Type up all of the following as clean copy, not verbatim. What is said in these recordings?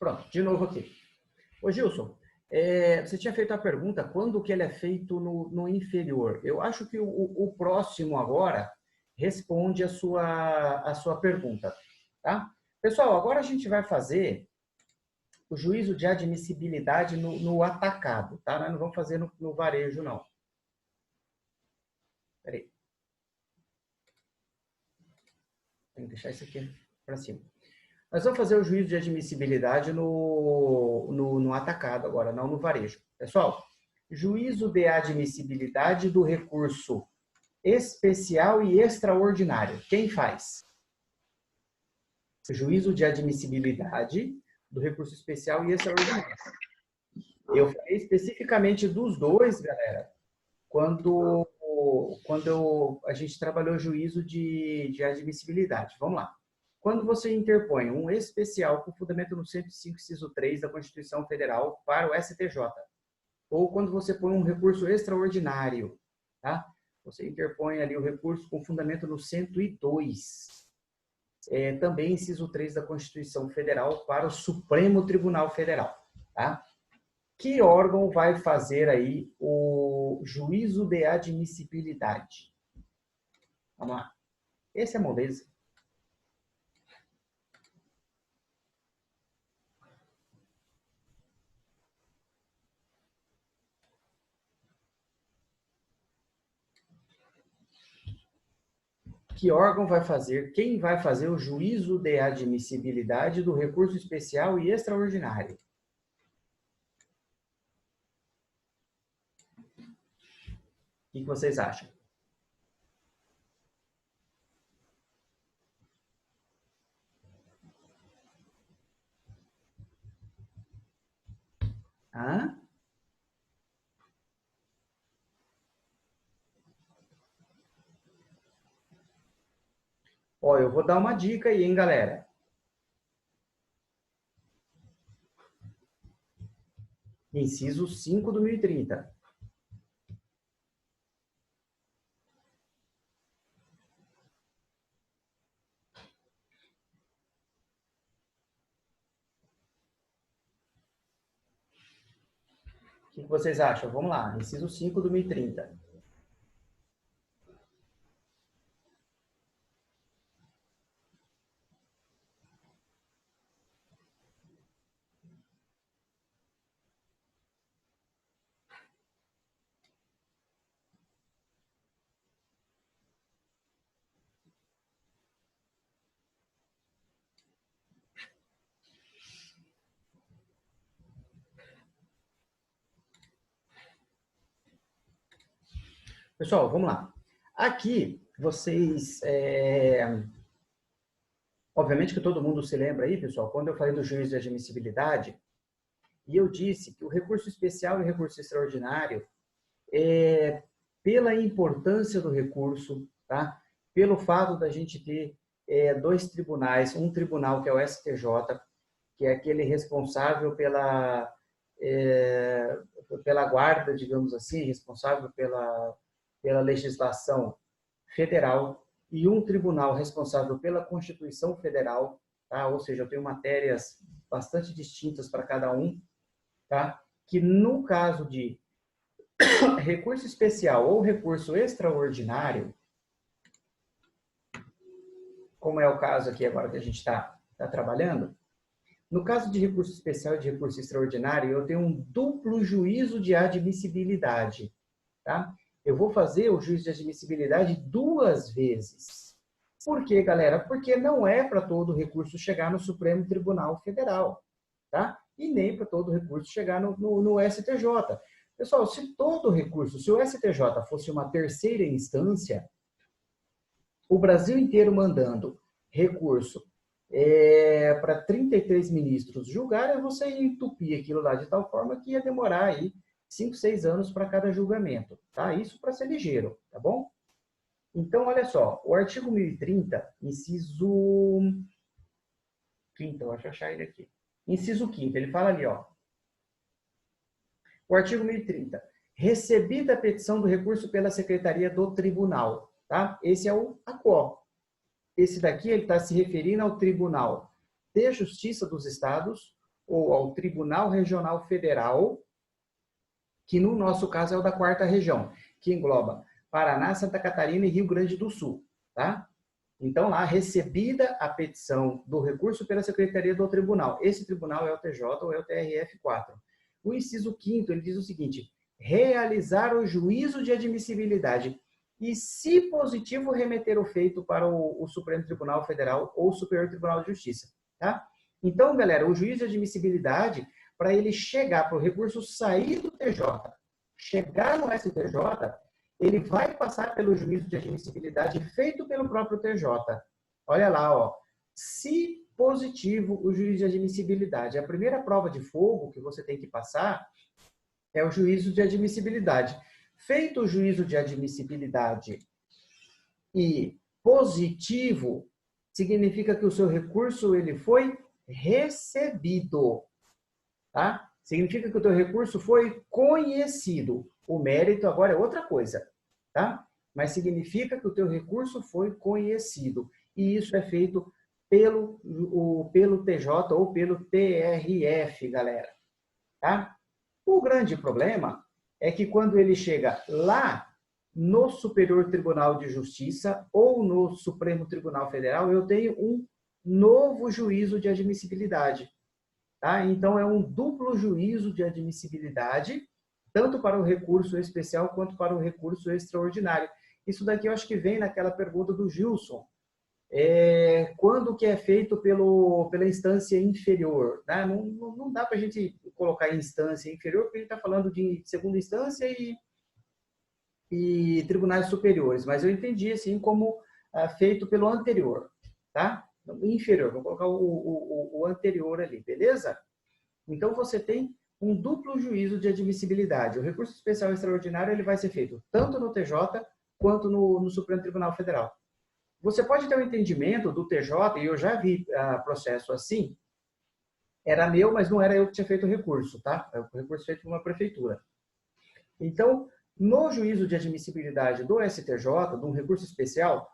Pronto, de novo aqui. Ô Gilson, você tinha feito a pergunta, quando que ele é feito no inferior? Eu acho que o próximo agora responde a sua pergunta, tá? Pessoal, agora a gente vai fazer o juízo de admissibilidade no atacado, tá? Nós não vamos fazer no varejo, não. Peraí. Tem que deixar isso aqui para cima. Nós vamos fazer o juízo de admissibilidade no atacado agora, não no varejo. Pessoal, juízo de admissibilidade do recurso especial e extraordinário. Quem faz? Juízo de admissibilidade do recurso especial e extraordinário. Eu falei especificamente dos dois, galera, quando a gente trabalhou juízo de admissibilidade. Vamos lá. Quando você interpõe um especial com fundamento no 105, inciso 3 da Constituição Federal para o STJ, ou quando você põe um recurso extraordinário, tá? Você interpõe ali o recurso com fundamento no 102, também inciso 3 da Constituição Federal para o Supremo Tribunal Federal, tá? Que órgão vai fazer aí o juízo de admissibilidade? Vamos lá. Esse é moleza. Que órgão vai fazer, quem vai fazer o juízo de admissibilidade do recurso especial e extraordinário? O que vocês acham? Hã? Ó, eu vou dar uma dica aí, hein, galera. Inciso 5 do 1030. O que vocês acham? Vamos lá. Inciso 5 do 1030. Pessoal, vamos lá. Aqui, vocês... Obviamente que todo mundo se lembra aí, pessoal, quando eu falei do juízo de admissibilidade, e eu disse que o recurso especial e o recurso extraordinário, pela importância do recurso, tá? Pelo fato da gente ter dois tribunais, um tribunal que é o STJ, que é aquele responsável pela guarda, digamos assim, responsável pela legislação federal, e um tribunal responsável pela Constituição Federal, tá? Ou seja, eu tenho matérias bastante distintas para cada um, tá? Que no caso de recurso especial ou recurso extraordinário, como é o caso aqui agora que a gente está trabalhando, no caso de recurso especial e de recurso extraordinário, eu tenho um duplo juízo de admissibilidade, tá? Eu vou fazer o juízo de admissibilidade duas vezes. Por quê, galera? Porque não é para todo recurso chegar no Supremo Tribunal Federal, tá? E nem para todo recurso chegar no STJ. Pessoal, se todo recurso, se o STJ fosse uma terceira instância, o Brasil inteiro mandando recurso para 33 ministros julgarem, você ia entupir aquilo lá de tal forma que ia demorar aí 5, 6 anos para cada julgamento, tá? Isso para ser ligeiro, tá bom? Então, olha só, o artigo 1030, inciso 5º, eu acho achar ele aqui. Inciso 5º, ele fala ali, ó. O artigo 1030. Recebida a petição do recurso pela Secretaria do Tribunal, tá? Esse é o ACO. Esse daqui, ele está se referindo ao Tribunal de Justiça dos Estados ou ao Tribunal Regional Federal, que no nosso caso é o da 4ª região, que engloba Paraná, Santa Catarina e Rio Grande do Sul, tá? Então, lá, recebida a petição do recurso pela Secretaria do Tribunal. Esse tribunal é o TJ ou é o TRF4. O inciso 5º, ele diz o seguinte: realizar o juízo de admissibilidade e, se positivo, remeter o feito para o Supremo Tribunal Federal ou Superior Tribunal de Justiça, tá? Então, galera, o juízo de admissibilidade, para ele chegar para o recurso sair do TJ, chegar no STJ, ele vai passar pelo juízo de admissibilidade feito pelo próprio TJ. Olha lá, ó. Se positivo o juízo de admissibilidade, a primeira prova de fogo que você tem que passar é o juízo de admissibilidade. Feito o juízo de admissibilidade e positivo, significa que o seu recurso ele foi recebido, tá? Significa que o teu recurso foi conhecido. O mérito agora é outra coisa, tá? Mas significa que o teu recurso foi conhecido. E isso é feito pelo TJ ou pelo TRF, galera, tá? O grande problema é que quando ele chega lá no Superior Tribunal de Justiça ou no Supremo Tribunal Federal, eu tenho um novo juízo de admissibilidade. Tá? Então, é um duplo juízo de admissibilidade, tanto para o recurso especial quanto para o recurso extraordinário. Isso daqui eu acho que vem naquela pergunta do Gilson. Quando que é feito pela instância inferior? Né? Não dá para a gente colocar instância inferior, porque ele está falando de segunda instância e tribunais superiores, mas eu entendi assim como feito pelo anterior, tá? Inferior, vou colocar o anterior ali, beleza? Então você tem um duplo juízo de admissibilidade. O recurso especial extraordinário ele vai ser feito tanto no TJ quanto no Supremo Tribunal Federal. Você pode ter um entendimento do TJ, e eu já vi processo assim, era meu, mas não era eu que tinha feito o recurso, tá? É o recurso feito por uma prefeitura. Então, no juízo de admissibilidade do STJ, de um recurso especial,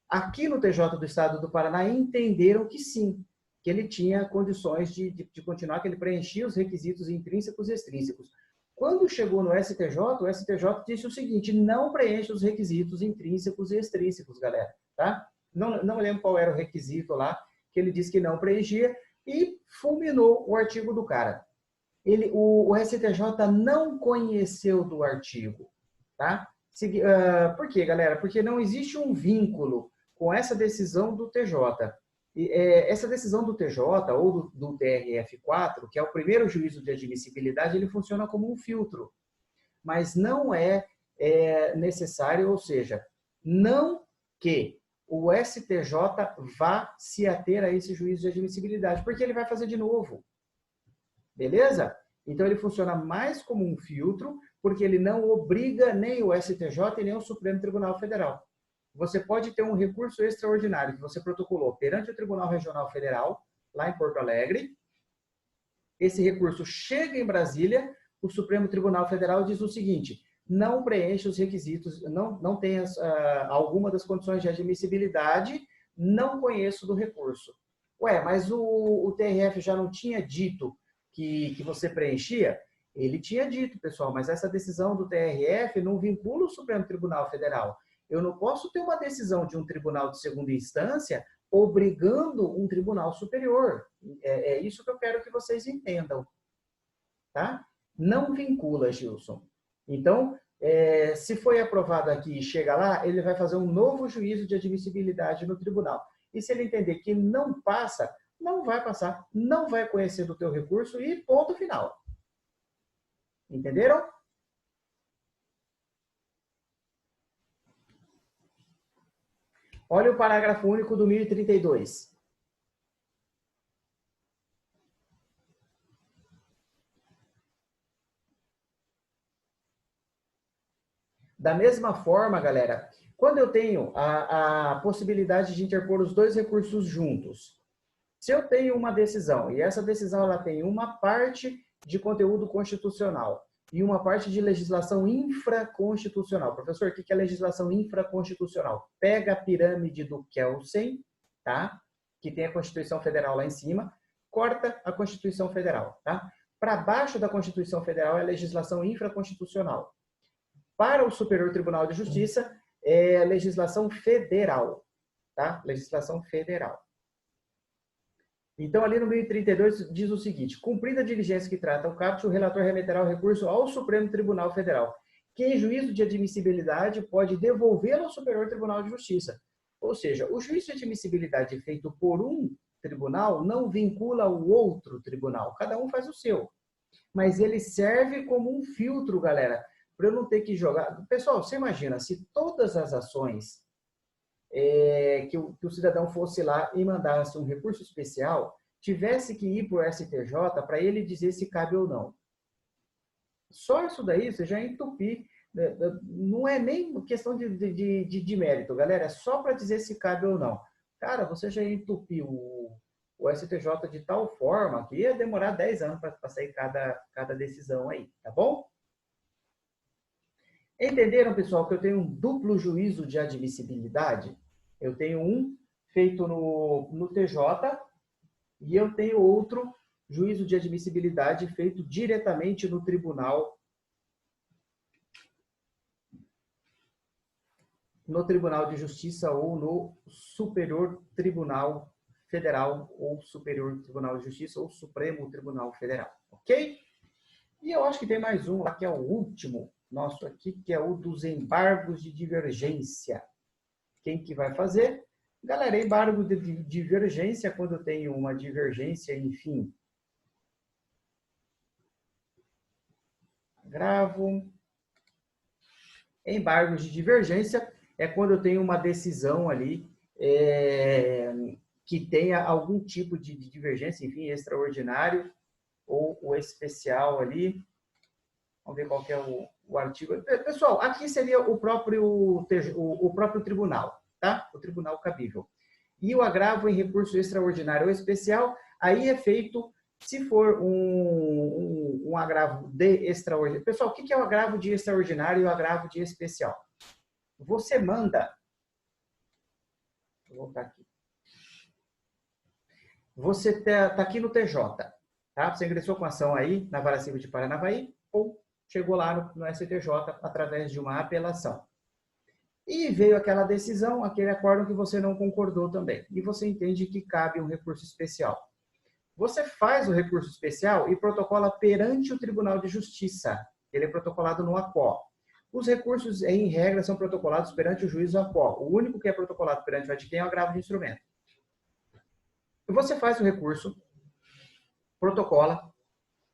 aqui no TJ do Estado do Paraná entenderam que sim, que ele tinha condições de continuar, que ele preenchia os requisitos intrínsecos e extrínsecos. Quando chegou no STJ, o STJ disse o seguinte: não preenche os requisitos intrínsecos e extrínsecos, galera, tá? Não lembro qual era o requisito lá, que ele disse que não preenchia e fulminou o artigo do cara. O STJ não conheceu do artigo, tá? Por quê, galera? Porque não existe um vínculo com essa decisão do TJ. Essa decisão do TJ ou do TRF4, que é o primeiro juízo de admissibilidade, ele funciona como um filtro, mas não é necessário, ou seja, não que o STJ vá se ater a esse juízo de admissibilidade, porque ele vai fazer de novo. Beleza? Então ele funciona mais como um filtro, porque ele não obriga nem o STJ e nem o Supremo Tribunal Federal. Você pode ter um recurso extraordinário que você protocolou perante o Tribunal Regional Federal, lá em Porto Alegre. Esse recurso chega em Brasília, o Supremo Tribunal Federal diz o seguinte: não preenche os requisitos, não tem alguma das condições de admissibilidade, não conheço do recurso. Ué, mas o TRF já não tinha dito que você preenchia? Ele tinha dito, pessoal, mas essa decisão do TRF não vincula o Supremo Tribunal Federal. Eu não posso ter uma decisão de um tribunal de segunda instância obrigando um tribunal superior. É isso que eu quero que vocês entendam. Tá? Não vincula, Gilson. Então, se foi aprovado aqui e chega lá, ele vai fazer um novo juízo de admissibilidade no tribunal. E se ele entender que não passa, não vai passar, não vai conhecer do teu recurso e ponto final. Entenderam? Olha o parágrafo único do 1032. Da mesma forma, galera, quando eu tenho a possibilidade de interpor os dois recursos juntos, se eu tenho uma decisão e essa decisão ela tem uma parte de conteúdo constitucional e uma parte de legislação infraconstitucional. Professor, o que é legislação infraconstitucional? Pega a pirâmide do Kelsen, tá? Que tem a Constituição Federal lá em cima, corta a Constituição Federal, tá? Para baixo da Constituição Federal é legislação infraconstitucional. Para o Superior Tribunal de Justiça é legislação federal, tá? Legislação federal. Então, ali no 1032 diz o seguinte: cumprida a diligência que trata o caput, o relator remeterá o recurso ao Supremo Tribunal Federal, que em juízo de admissibilidade pode devolvê-lo ao Superior Tribunal de Justiça. Ou seja, o juízo de admissibilidade feito por um tribunal não vincula o outro tribunal. Cada um faz o seu. Mas ele serve como um filtro, galera, para eu não ter que jogar. Pessoal, você imagina, se todas as ações que o cidadão fosse lá e mandasse um recurso especial, tivesse que ir para o STJ para ele dizer se cabe ou não. Só isso daí você já entupir. Não é nem questão de mérito, galera. É só para dizer se cabe ou não. Cara, você já entupiu o STJ de tal forma que ia demorar 10 anos para sair cada decisão aí, tá bom? Entenderam, pessoal, que eu tenho um duplo juízo de admissibilidade? Eu tenho um feito no TJ e eu tenho outro juízo de admissibilidade feito diretamente no Tribunal de Justiça ou no Superior Tribunal Federal ou Superior Tribunal de Justiça ou Supremo Tribunal Federal, ok? E eu acho que tem mais um lá que é o último nosso aqui, que é o dos embargos de divergência. Quem que vai fazer? Galera, embargo de divergência, quando eu tenho uma divergência, enfim. Agravo. Embargos de divergência é quando eu tenho uma decisão ali que tenha algum tipo de divergência, enfim, extraordinário ou o especial ali. Vamos ver qual que é o artigo. Pessoal, aqui seria o próprio tribunal, tá? O tribunal cabível. E o agravo em recurso extraordinário ou especial, aí é feito, se for um agravo de extraordinário. Pessoal, o que é o agravo de extraordinário e o agravo de especial? Você manda... Vou voltar aqui. Você está aqui no TJ, tá? Você ingressou com ação aí na Vara Civil de Paranavaí ou chegou lá no STJ através de uma apelação. E veio aquela decisão, aquele acórdão que você não concordou também. E você entende que cabe um recurso especial. Você faz o recurso especial e protocola perante o Tribunal de Justiça. Ele é protocolado no ACO. Os recursos, em regra, são protocolados perante o juízo ACO. O único que é protocolado perante o adquém é o agravo de instrumento. Você faz o recurso, protocola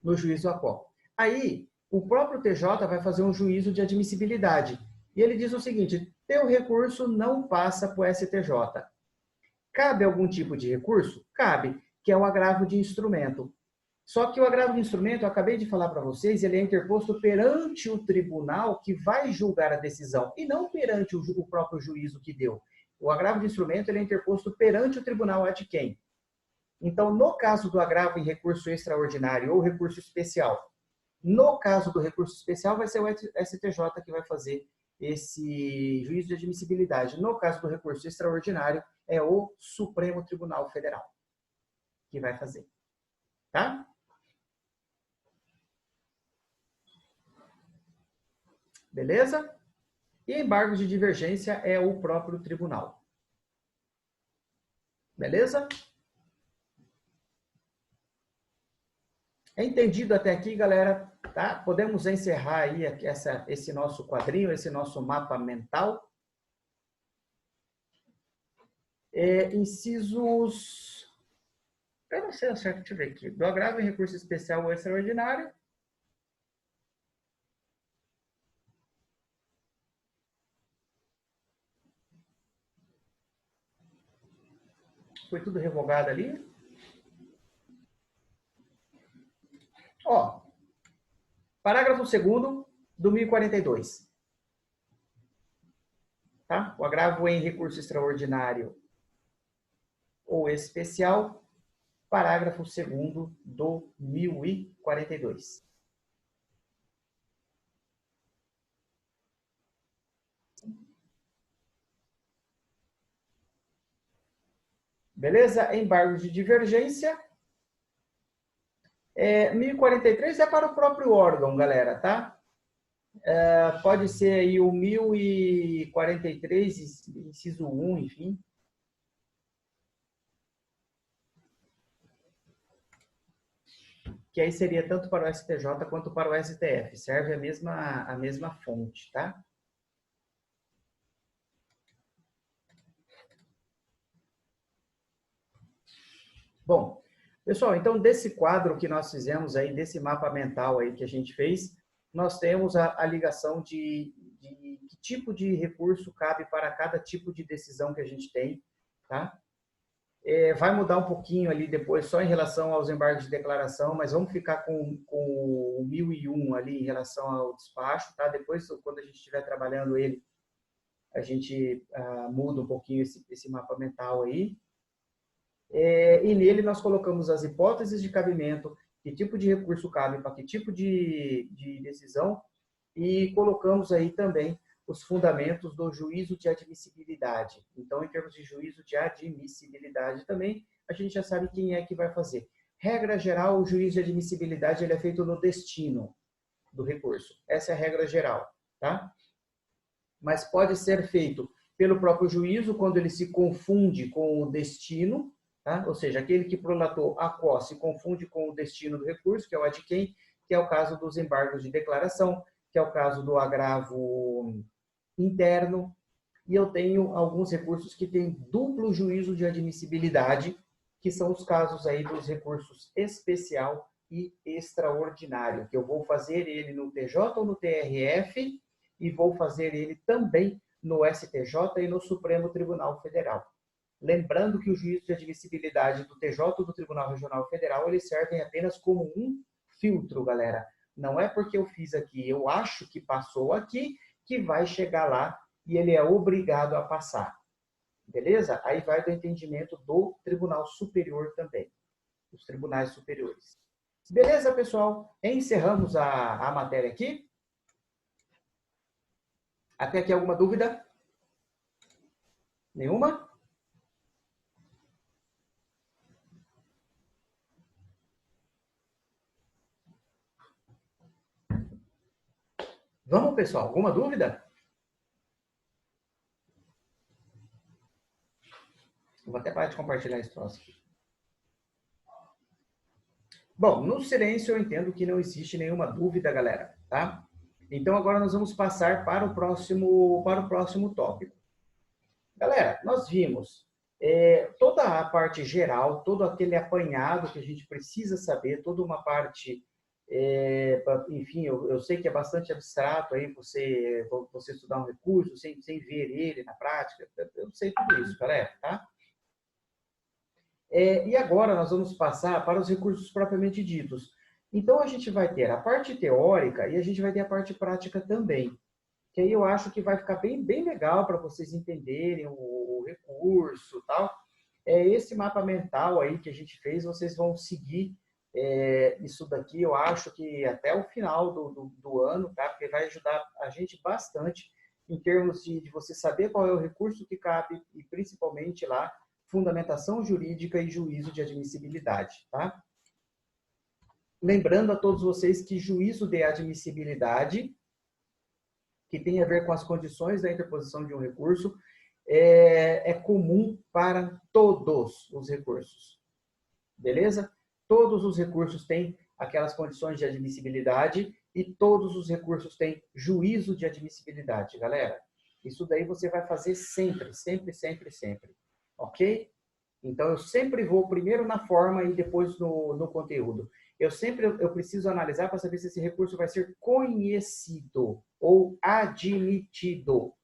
no juízo ACO. Aí, o próprio TJ vai fazer um juízo de admissibilidade. E ele diz o seguinte: teu recurso não passa para o STJ. Cabe algum tipo de recurso? Cabe, que é o agravo de instrumento. Só que o agravo de instrumento, eu acabei de falar para vocês, ele é interposto perante o tribunal que vai julgar a decisão, e não perante o próprio juízo que deu. O agravo de instrumento ele é interposto perante o tribunal adquém. Então, no caso do agravo em recurso extraordinário ou recurso especial, no caso do recurso especial, vai ser o STJ que vai fazer esse juízo de admissibilidade. No caso do recurso extraordinário, é o Supremo Tribunal Federal que vai fazer. Tá? Beleza? E embargos de divergência é o próprio tribunal. Beleza? Entendido até aqui, galera? Tá? Podemos encerrar aí esse nosso quadrinho, esse nosso mapa mental. Incisos... Eu não sei ao certo, deixa eu ver aqui. Do agravo em recurso especial ou extraordinário. Foi tudo revogado ali. Ó, parágrafo 2º do 1042. Tá? O agravo em recurso extraordinário ou especial, parágrafo 2º do 1042. Beleza? Embargos de divergência. 1043 é para o próprio órgão, galera, tá? Pode ser aí o 1043, inciso 1, enfim. Que aí seria tanto para o STJ quanto para o STF. Serve a mesma fonte, tá? Bom, pessoal, então desse quadro que nós fizemos aí, desse mapa mental aí que a gente fez, nós temos a ligação de que tipo de recurso cabe para cada tipo de decisão que a gente tem, tá? Vai mudar um pouquinho ali depois, só em relação aos embargos de declaração, mas vamos ficar com o 1001 ali em relação ao despacho, tá? Depois, quando a gente estiver trabalhando ele, a gente muda um pouquinho esse mapa mental aí. E nele nós colocamos as hipóteses de cabimento, que tipo de recurso cabe para que tipo de decisão, e colocamos aí também os fundamentos do juízo de admissibilidade. Então, em termos de juízo de admissibilidade também, a gente já sabe quem é que vai fazer. Regra geral, o juízo de admissibilidade ele é feito no destino do recurso. Essa é a regra geral, tá? Mas pode ser feito pelo próprio juízo, quando ele se confunde com o destino, tá? Ou seja, aquele que prolatou a quo se confunde com o destino do recurso, que é o ad quem, que é o caso dos embargos de declaração, que é o caso do agravo interno, e eu tenho alguns recursos que têm duplo juízo de admissibilidade, que são os casos aí dos recursos especial e extraordinário, que eu vou fazer ele no TJ ou no TRF e vou fazer ele também no STJ e no Supremo Tribunal Federal. Lembrando que o juízo de admissibilidade do TJ ou do Tribunal Regional Federal, eles servem apenas como um filtro, galera. Não é porque eu fiz aqui, eu acho que passou aqui, que vai chegar lá e ele é obrigado a passar. Beleza? Aí vai do entendimento do Tribunal Superior também, dos tribunais superiores. Beleza, pessoal? Encerramos a matéria aqui. Até aqui alguma dúvida? Nenhuma? Vamos, pessoal? Alguma dúvida? Vou até parar de compartilhar esse troço aqui. Bom, no silêncio eu entendo que não existe nenhuma dúvida, galera, tá? Então agora nós vamos passar para o próximo tópico. Galera, nós vimos toda a parte geral, todo aquele apanhado que a gente precisa saber, toda uma parte, enfim, eu sei que é bastante abstrato aí você estudar um recurso sem ver ele na prática, eu sei tudo isso, galera, tá? E agora nós vamos passar para os recursos propriamente ditos. Então a gente vai ter a parte teórica e a gente vai ter a parte prática também. Que aí eu acho que vai ficar bem legal para vocês entenderem o recurso, tal. Esse mapa mental aí que a gente fez, vocês vão seguir isso daqui, eu acho que até o final do ano, tá? Porque vai ajudar a gente bastante em termos de você saber qual é o recurso que cabe e principalmente lá fundamentação jurídica e juízo de admissibilidade, tá? Lembrando a todos vocês que juízo de admissibilidade, que tem a ver com as condições da interposição de um recurso, é comum para todos os recursos. Beleza? Todos os recursos têm aquelas condições de admissibilidade e todos os recursos têm juízo de admissibilidade, galera. Isso daí você vai fazer sempre, sempre, sempre, sempre. Ok? Então, eu sempre vou primeiro na forma e depois no conteúdo. Eu preciso analisar para saber se esse recurso vai ser conhecido ou admitido.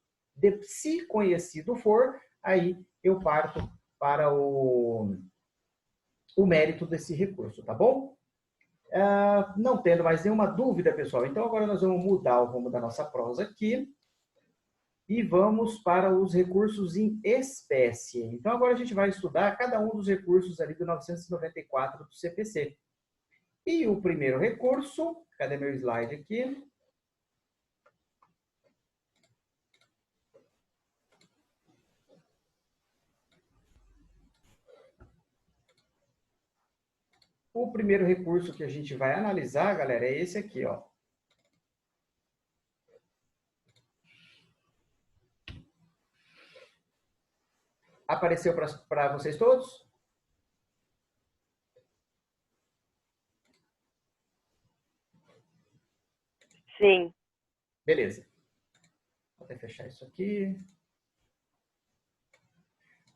Se conhecido for, aí eu parto para o mérito desse recurso, tá bom? Não tendo mais nenhuma dúvida, pessoal, então agora nós vamos mudar o rumo da nossa prosa aqui e vamos para os recursos em espécie. Então, agora a gente vai estudar cada um dos recursos ali do 994 do CPC. E o primeiro recurso, cadê meu slide aqui? O primeiro recurso que a gente vai analisar, galera, é esse aqui, ó. Apareceu para vocês todos? Sim. Beleza. Vou até fechar isso aqui.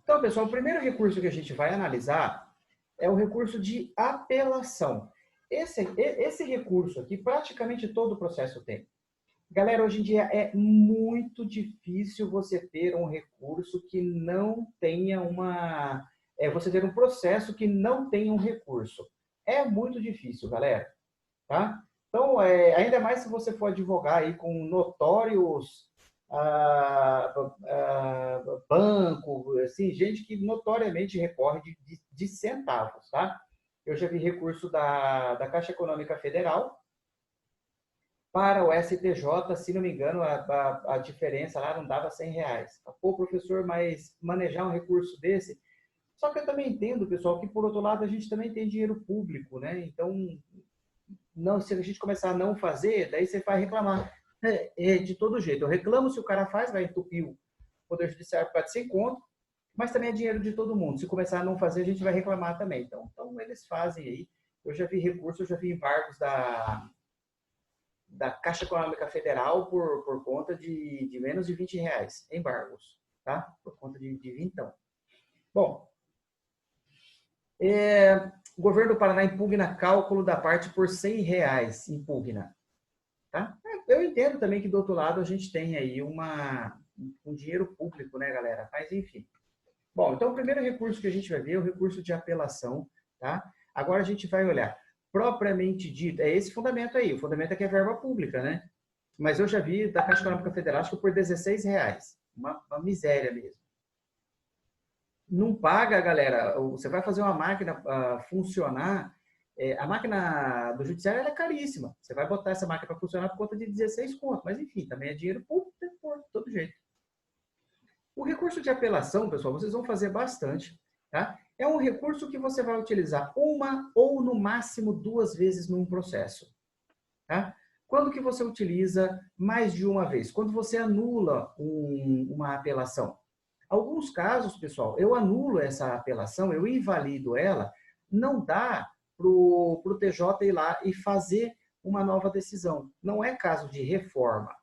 Então, pessoal, o primeiro recurso que a gente vai analisar é o recurso de apelação. Esse recurso aqui, praticamente todo o processo tem. Galera, hoje em dia é muito difícil você ter um recurso que não tenha uma... você ter um processo que não tenha um recurso. É muito difícil, galera. Tá? Então, ainda mais se você for advogar aí com notórios banco, assim, gente que notoriamente recorre de centavos, tá? Eu já vi recurso da Caixa Econômica Federal para o STJ, se não me engano, a diferença lá não dava R$ 100. Pô, professor, mas manejar um recurso desse... Só que eu também entendo, pessoal, que por outro lado a gente também tem dinheiro público, né? Então, não, se a gente começar a não fazer, daí você vai reclamar. De todo jeito. Eu reclamo se o cara faz, vai entupir o Poder Judiciário por causa de 100 conto, mas também é dinheiro de todo mundo. Se começar a não fazer, a gente vai reclamar também. Então eles fazem aí. Eu já vi recursos, eu já vi embargos da Caixa Econômica Federal por conta de menos de R$ 20, embargos, tá? Por conta de vintão. Bom, o governo do Paraná impugna cálculo da parte por R$ 100, impugna. Tá? Eu entendo também que do outro lado a gente tem aí um dinheiro público, né, galera? Mas enfim. Bom, então o primeiro recurso que a gente vai ver é o recurso de apelação, tá? Agora a gente vai olhar propriamente dito, é esse fundamento aí, o fundamento é que é verba pública, né? Mas eu já vi da Caixa Econômica Federal, acho que por R$ 16, uma miséria mesmo. Não paga, galera, você vai fazer uma máquina funcionar, a máquina do judiciário é caríssima. Você vai botar essa máquina para funcionar por conta de 16 conto. Mas, enfim, também é dinheiro público, de todo jeito. O recurso de apelação, pessoal, vocês vão fazer bastante. Tá? É um recurso que você vai utilizar uma ou, no máximo, 2 vezes num processo. Tá? Quando que você utiliza mais de uma vez? Quando você anula uma apelação. Alguns casos, pessoal, eu anulo essa apelação, eu invalido ela, não dá para o TJ ir lá e fazer uma nova decisão. Não é caso de reforma.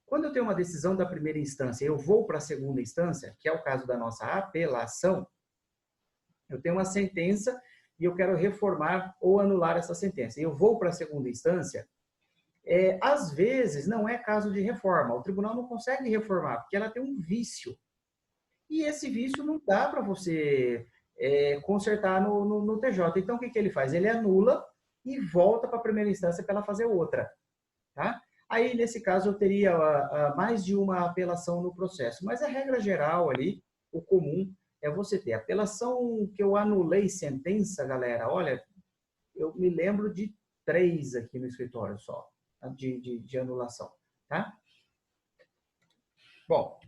Quando eu tenho uma decisão da primeira instância, eu vou para a segunda instância, que é o caso da nossa apelação, eu tenho uma sentença e eu quero reformar ou anular essa sentença. Eu vou para a segunda instância, às vezes não é caso de reforma. O tribunal não consegue reformar, porque ela tem um vício. E esse vício não dá para você consertar no TJ. Então, o que ele faz? Ele anula e volta para a primeira instância para ela fazer outra. Tá? Aí, nesse caso, eu teria mais de uma apelação no processo. Mas a regra geral ali, o comum, é você ter apelação que eu anulei sentença, galera. Olha, eu me lembro de 3 aqui no escritório só, tá? de anulação. Tá? Bom,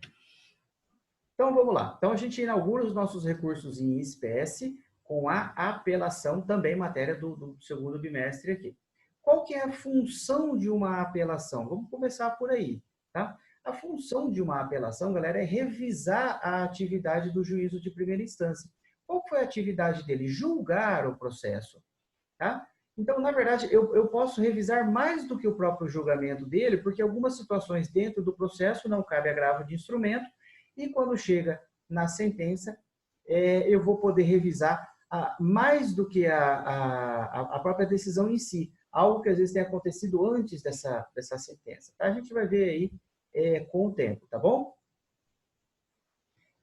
então, vamos lá. Então, a gente inaugura os nossos recursos em espécie com a apelação, também matéria do segundo bimestre aqui. Qual que é a função de uma apelação? Vamos começar por aí, tá? A função de uma apelação, galera, é revisar a atividade do juízo de primeira instância. Qual foi a atividade dele? Julgar o processo, tá? Então, na verdade, eu posso revisar mais do que o próprio julgamento dele, porque algumas situações dentro do processo não cabe agravo de instrumento, e quando chega na sentença, eu vou poder revisar mais do que a própria decisão em si, algo que às vezes tem acontecido antes dessa sentença. Tá? A gente vai ver aí com o tempo, tá bom?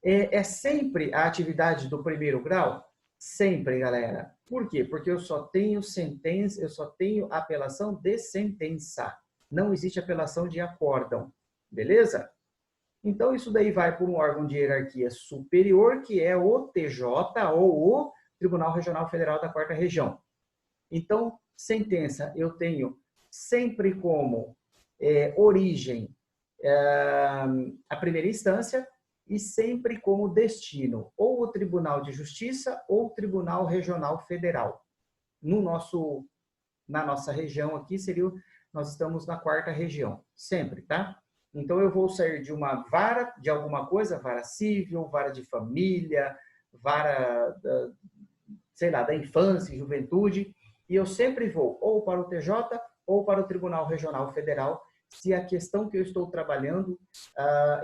É sempre a atividade do primeiro grau? Sempre, galera. Por quê? Porque eu só tenho sentença, eu só tenho apelação de sentença. Não existe apelação de acórdão. Beleza? Então, isso daí vai por um órgão de hierarquia superior, que é o TJ, ou o Tribunal Regional Federal da Quarta Região. Então, sentença eu tenho sempre como origem a primeira instância e sempre como destino ou o Tribunal de Justiça ou o Tribunal Regional Federal. na nossa região aqui, nós estamos na 4ª região, sempre, tá? Então, eu vou sair de uma vara de alguma coisa, vara civil, vara de família, vara, sei lá, da infância e juventude, e eu sempre vou ou para o TJ ou para o Tribunal Regional Federal, se a questão que eu estou trabalhando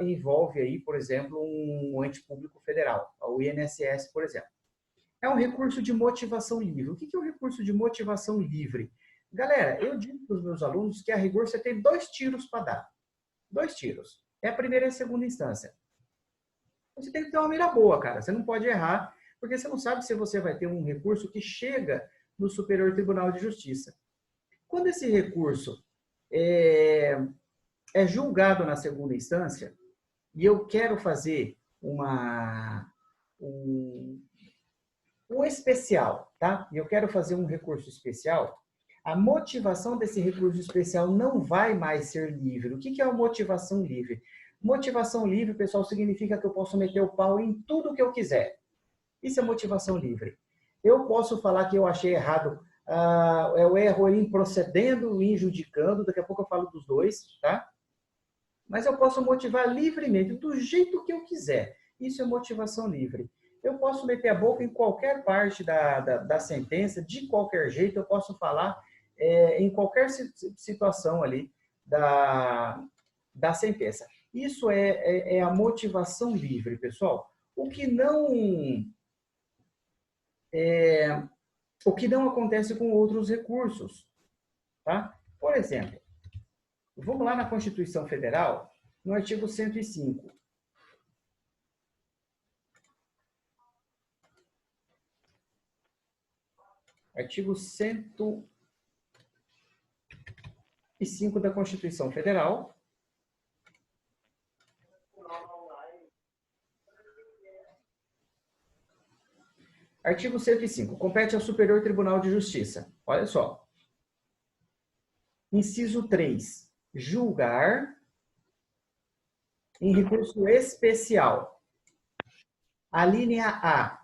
envolve aí, por exemplo, um ente público federal, o INSS, por exemplo. É um recurso de motivação livre. O que é um recurso de motivação livre? Galera, eu digo para os meus alunos que a rigor você tem 2 tiros para dar. 2 tiros. É a primeira e a segunda instância. Você tem que ter uma mira boa, cara. Você não pode errar, porque você não sabe se você vai ter um recurso que chega no Superior Tribunal de Justiça. Quando esse recurso é julgado na segunda instância, e eu quero fazer um especial, tá? E eu quero fazer um recurso especial, a motivação desse recurso especial não vai mais ser livre. O que é a motivação livre? Motivação livre, pessoal, significa que eu posso meter o pau em tudo que eu quiser. Isso é motivação livre. Eu posso falar que eu achei errado, eu erro em procedendo e injudicando, daqui a pouco eu falo dos dois, tá? Mas eu posso motivar livremente, do jeito que eu quiser. Isso é motivação livre. Eu posso meter a boca em qualquer parte da sentença, de qualquer jeito, eu posso falar em qualquer situação ali da sentença. Isso é a motivação livre, pessoal. O que não acontece com outros recursos, tá? Por exemplo, vamos lá na Constituição Federal, no artigo 105. Artigo 105 da Constituição Federal. Artigo 105. Compete ao Superior Tribunal de Justiça. Olha só. Inciso 3. Julgar em recurso especial. A linha A.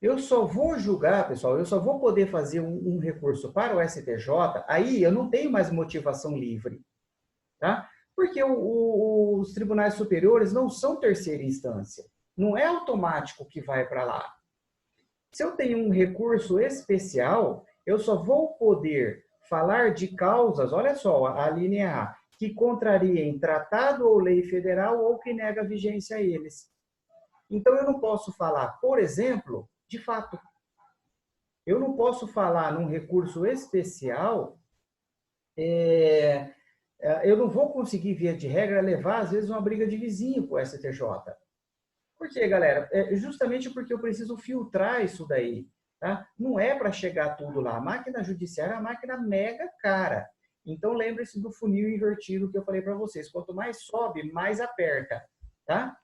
Eu só vou julgar, pessoal, eu só vou poder fazer um recurso para o STJ, aí eu não tenho mais motivação livre, tá? Porque os tribunais superiores não são terceira instância. Não é automático que vai para lá. Se eu tenho um recurso especial, eu só vou poder falar de causas, olha só, a linha A, que contrariem tratado ou lei federal ou que nega vigência a eles. Então, eu não posso falar, por exemplo, de fato. Eu não posso falar num recurso especial, eu não vou conseguir, via de regra, levar, às vezes, uma briga de vizinho com o STJ. Por quê, galera? Justamente porque eu preciso filtrar isso daí. Tá? Não é para chegar tudo lá. A máquina judiciária é uma máquina mega cara. Então, lembre-se do funil invertido que eu falei para vocês. Quanto mais sobe, mais aperta. Tá?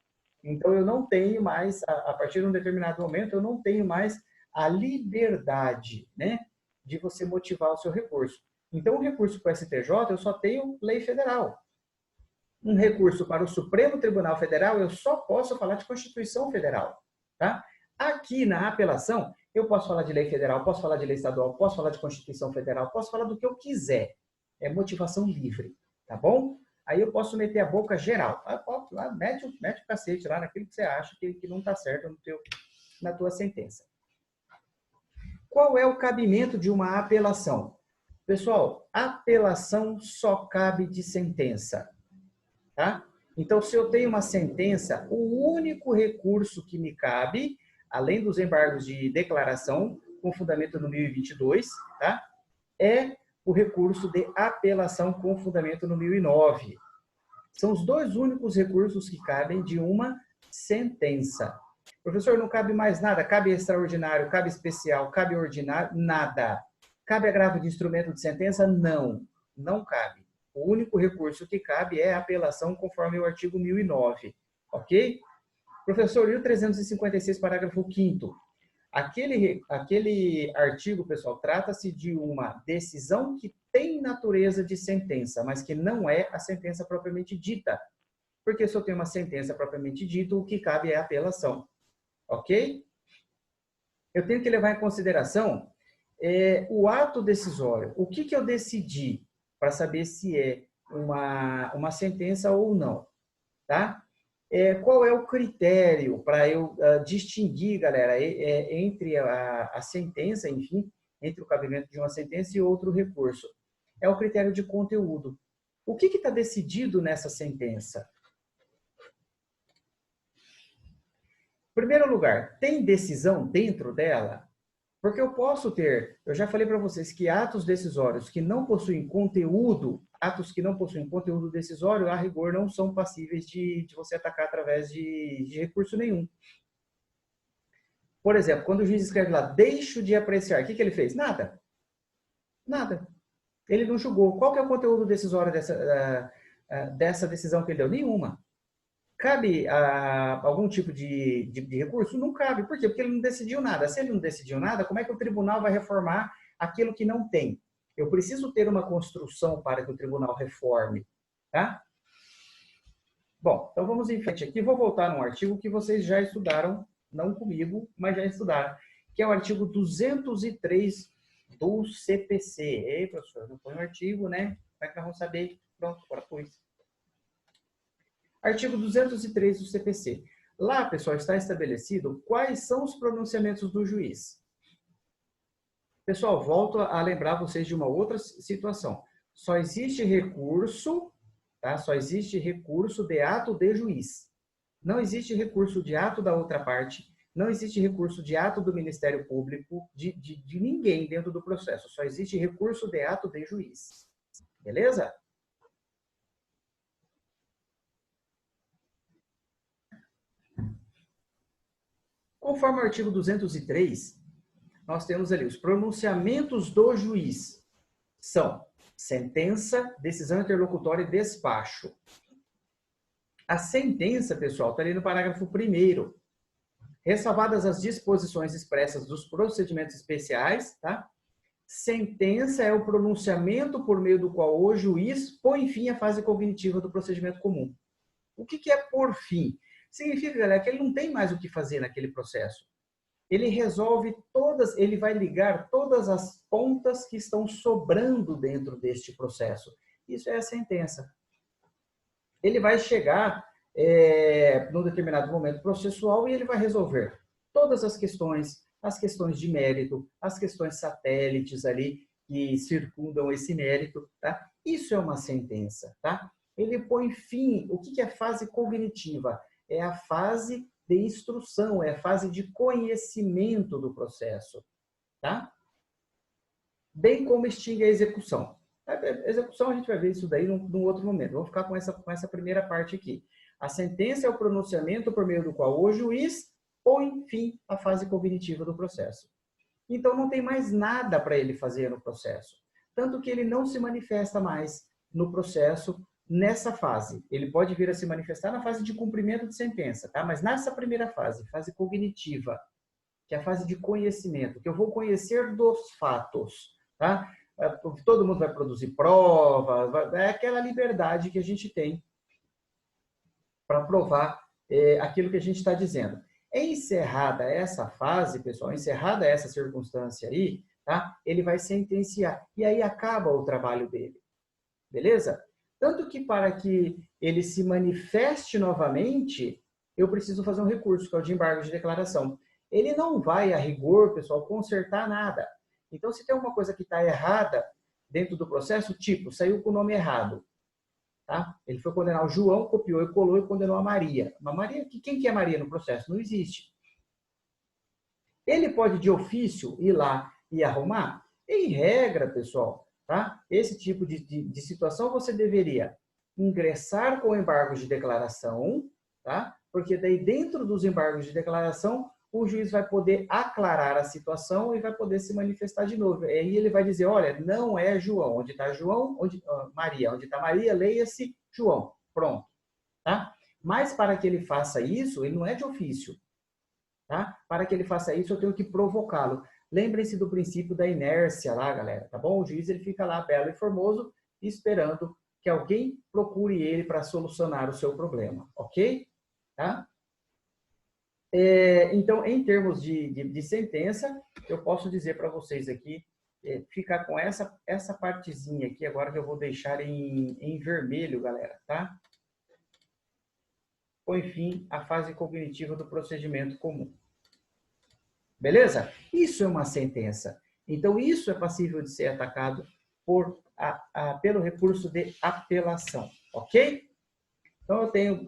Então, eu não tenho mais, a partir de um determinado momento, eu não tenho mais a liberdade, né, de você motivar o seu recurso. Então, o recurso para o STJ, eu só tenho lei federal. Um recurso para o Supremo Tribunal Federal, eu só posso falar de Constituição Federal. Tá? Aqui na apelação, eu posso falar de lei federal, posso falar de lei estadual, posso falar de Constituição Federal, posso falar do que eu quiser. É motivação livre, tá bom? Aí eu posso meter a boca geral. Lá, mete o cacete lá naquilo que você acha que não está certo na tua sentença. Qual é o cabimento de uma apelação? Pessoal, apelação só cabe de sentença. Tá? Então, se eu tenho uma sentença, o único recurso que me cabe, além dos embargos de declaração, com fundamento no 1022, tá? É o recurso de apelação com fundamento no 1009. São os 2 únicos recursos que cabem de uma sentença. Professor, não cabe mais nada? Cabe extraordinário, cabe especial, cabe ordinário? Nada. Cabe agravo de instrumento de sentença? Não. Não cabe. O único recurso que cabe é a apelação conforme o artigo 1009. Ok? Professor, e o 356, parágrafo 5º? Aquele artigo, pessoal, trata-se de uma decisão que tem natureza de sentença, mas que não é a sentença propriamente dita. Porque se eu tenho uma sentença propriamente dita, o que cabe é a apelação. Ok? Eu tenho que levar em consideração o ato decisório. O que eu decidi para saber se é uma sentença ou não, tá? Qual é o critério para eu distinguir, galera, entre a sentença, enfim, entre o cabimento de uma sentença e outro recurso? É o critério de conteúdo. O que está decidido nessa sentença? Em primeiro lugar, tem decisão dentro dela? Porque eu posso ter, eu já falei para vocês que atos decisórios que não possuem conteúdo, atos que não possuem conteúdo decisório, a rigor não são passíveis de você atacar através de recurso nenhum. Por exemplo, quando o juiz escreve lá, deixo de apreciar, o que ele fez? Nada. Nada. Ele não julgou. Qual que é o conteúdo decisório dessa decisão que ele deu? Nenhuma. Cabe algum tipo de recurso? Não cabe. Por quê? Porque ele não decidiu nada. Se ele não decidiu nada, como é que o tribunal vai reformar aquilo que não tem? Eu preciso ter uma construção para que o tribunal reforme. Tá? Bom, então vamos em frente aqui. Vou voltar num artigo que vocês já estudaram, não comigo, mas já estudaram, que é o artigo 203 do CPC. Ei, professor, não põe o artigo, né? Como é que nós vamos saber? Pronto, agora pus. Artigo 203 do CPC. Lá, pessoal, está estabelecido quais são os pronunciamentos do juiz. Pessoal, volto a lembrar vocês de uma outra situação. Só existe recurso, tá? Só existe recurso de ato de juiz. Não existe recurso de ato da outra parte, não existe recurso de ato do Ministério Público, de ninguém dentro do processo. Só existe recurso de ato de juiz. Beleza? Conforme o artigo 203, nós temos ali os pronunciamentos do juiz. São sentença, decisão interlocutória e despacho. A sentença, pessoal, está ali no parágrafo 1º. Ressalvadas as disposições expressas dos procedimentos especiais, tá? Sentença é o pronunciamento por meio do qual o juiz põe fim à fase cognitiva do procedimento comum. O que é por fim? Significa, galera, que ele não tem mais o que fazer naquele processo. Ele resolve todas, ele vai ligar todas as pontas que estão sobrando dentro deste processo. Isso é a sentença. Ele vai chegar num determinado momento processual e ele vai resolver todas as questões de mérito, as questões satélites ali que circundam esse mérito, tá? Isso é uma sentença, tá? Ele põe fim, o que é fase cognitiva? É a fase de instrução, é a fase de conhecimento do processo, tá? Bem como extingue a execução. A execução a gente vai ver isso daí num outro momento. Vou ficar com essa primeira parte aqui. A sentença é o pronunciamento por meio do qual o juiz põe fim à fase cognitiva do processo. Então não tem mais nada para ele fazer no processo. Tanto que ele não se manifesta mais no processo nessa fase. Ele pode vir a se manifestar na fase de cumprimento de sentença, tá? Mas nessa primeira fase, fase cognitiva, que é a fase de conhecimento, que eu vou conhecer dos fatos, tá? Todo mundo vai produzir provas, é aquela liberdade que a gente tem para provar aquilo que a gente está dizendo. Encerrada essa fase, pessoal, encerrada essa circunstância aí, tá? Ele vai sentenciar. E aí acaba o trabalho dele. Beleza? Tanto que para que ele se manifeste novamente, eu preciso fazer um recurso, que é o de embargo de declaração. Ele não vai, a rigor, pessoal, consertar nada. Então, se tem alguma coisa que está errada dentro do processo, tipo, saiu com o nome errado. Tá? Ele foi condenar o João, copiou e colou e condenou a Maria. Mas Maria, quem que é Maria no processo? Não existe. Ele pode, de ofício, ir lá e arrumar? Em regra, pessoal, tá? Esse tipo de situação você deveria ingressar com embargos de declaração, tá? Porque daí dentro dos embargos de declaração, o juiz vai poder aclarar a situação e vai poder se manifestar de novo. Aí ele vai dizer, olha, não é João. Onde está João? Maria. Onde está Maria? Leia-se João. Pronto. Tá? Mas para que ele faça isso, ele não é de ofício. Tá? Para que ele faça isso, eu tenho que provocá-lo. Lembrem-se do princípio da inércia lá, galera, tá bom? O juiz ele fica lá, belo e formoso, esperando que alguém procure ele para solucionar o seu problema, ok? Tá? Então, em termos de sentença, eu posso dizer para vocês aqui, ficar com essa partezinha aqui agora que eu vou deixar em vermelho, galera, tá? Põe fim à fase cognitiva do procedimento comum. Beleza? Isso é uma sentença. Então, isso é passível de ser atacado pelo recurso de apelação, ok? Então, eu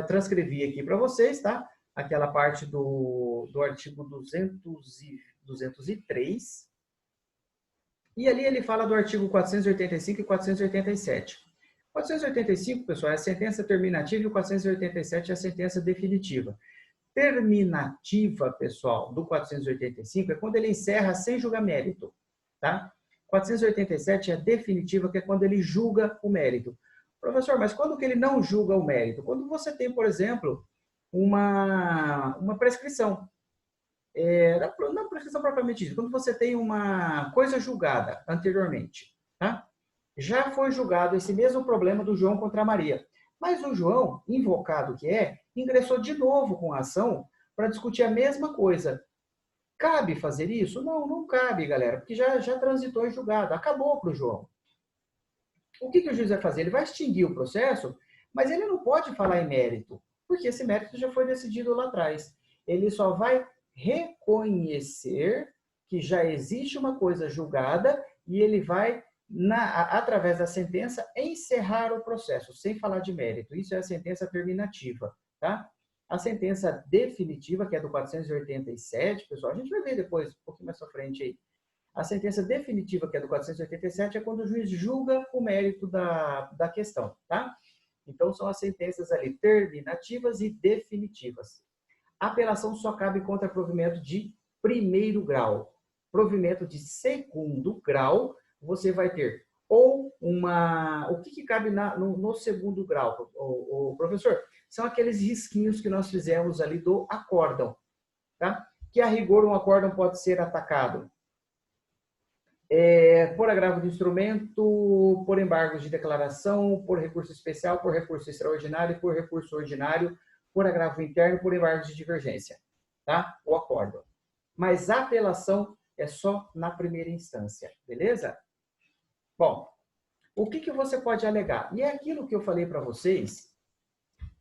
transcrevi aqui para vocês, tá? Aquela parte do artigo 203. E ali ele fala do artigo 485 e 487. 485, pessoal, é a sentença terminativa e o 487 é a sentença definitiva. Terminativa, pessoal, do 485 é quando ele encerra sem julgar mérito, tá? 487 é a definitiva, que é quando ele julga o mérito. Professor, mas quando que ele não julga o mérito? Quando você tem, por exemplo, uma prescrição. Não prescrição propriamente dita, quando você tem uma coisa julgada anteriormente, tá? Já foi julgado esse mesmo problema do João contra a Maria. Mas o João, invocado que ingressou de novo com a ação para discutir a mesma coisa. Cabe fazer isso? Não, não cabe, galera, porque já transitou em julgado, acabou para o João. O que o juiz vai fazer? Ele vai extinguir o processo, mas ele não pode falar em mérito, porque esse mérito já foi decidido lá atrás. Ele só vai reconhecer que já existe uma coisa julgada e ele vai, através da sentença, encerrar o processo, sem falar de mérito. Isso é a sentença terminativa, tá? A sentença definitiva, que é do 487, pessoal, a gente vai ver depois, um pouquinho mais pra frente aí. A sentença definitiva, que é do 487, é quando o juiz julga o mérito da questão, tá? Então, são as sentenças ali terminativas e definitivas. A apelação só cabe contra provimento de primeiro grau. Provimento de segundo grau, você vai ter ou uma... O que cabe no segundo grau, o professor? São aqueles risquinhos que nós fizemos ali do acórdão, tá? Que a rigor um acórdão pode ser atacado por agravo de instrumento, por embargos de declaração, por recurso especial, por recurso extraordinário, por recurso ordinário, por agravo interno, por embargos de divergência, tá? O acórdão. Mas a apelação é só na primeira instância, beleza? Bom, o que você pode alegar? E é aquilo que eu falei para vocês,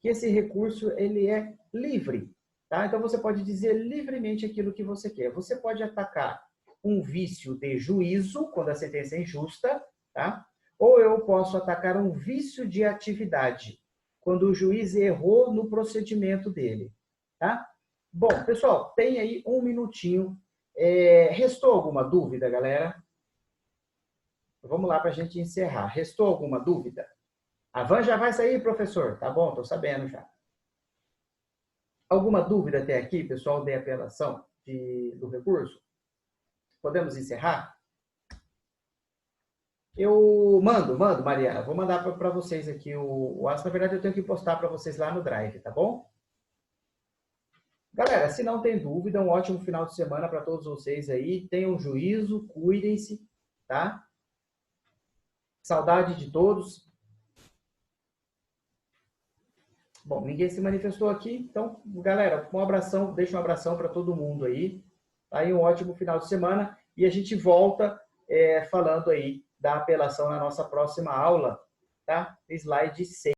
que esse recurso ele é livre, tá? Então você pode dizer livremente aquilo que você quer. Você pode atacar um vício de juízo, quando a sentença é injusta, tá? Ou eu posso atacar um vício de atividade, quando o juiz errou no procedimento dele, tá? Bom, pessoal, tem aí um minutinho. Restou alguma dúvida, galera? Vamos lá para a gente encerrar. Restou alguma dúvida? A Van já vai sair, professor? Tá bom, estou sabendo já. Alguma dúvida até aqui, pessoal, de apelação do recurso? Podemos encerrar? Eu mando, Mariana. Vou mandar para vocês aqui o aço. Na verdade, eu tenho que postar para vocês lá no Drive, tá bom? Galera, se não tem dúvida, um ótimo final de semana para todos vocês aí. Tenham juízo, cuidem-se, tá? Saudade de todos. Bom, ninguém se manifestou aqui, então, galera, um abração, deixa um abração para todo mundo aí. Aí um ótimo final de semana e a gente volta falando aí da apelação na nossa próxima aula, tá? Slide 6.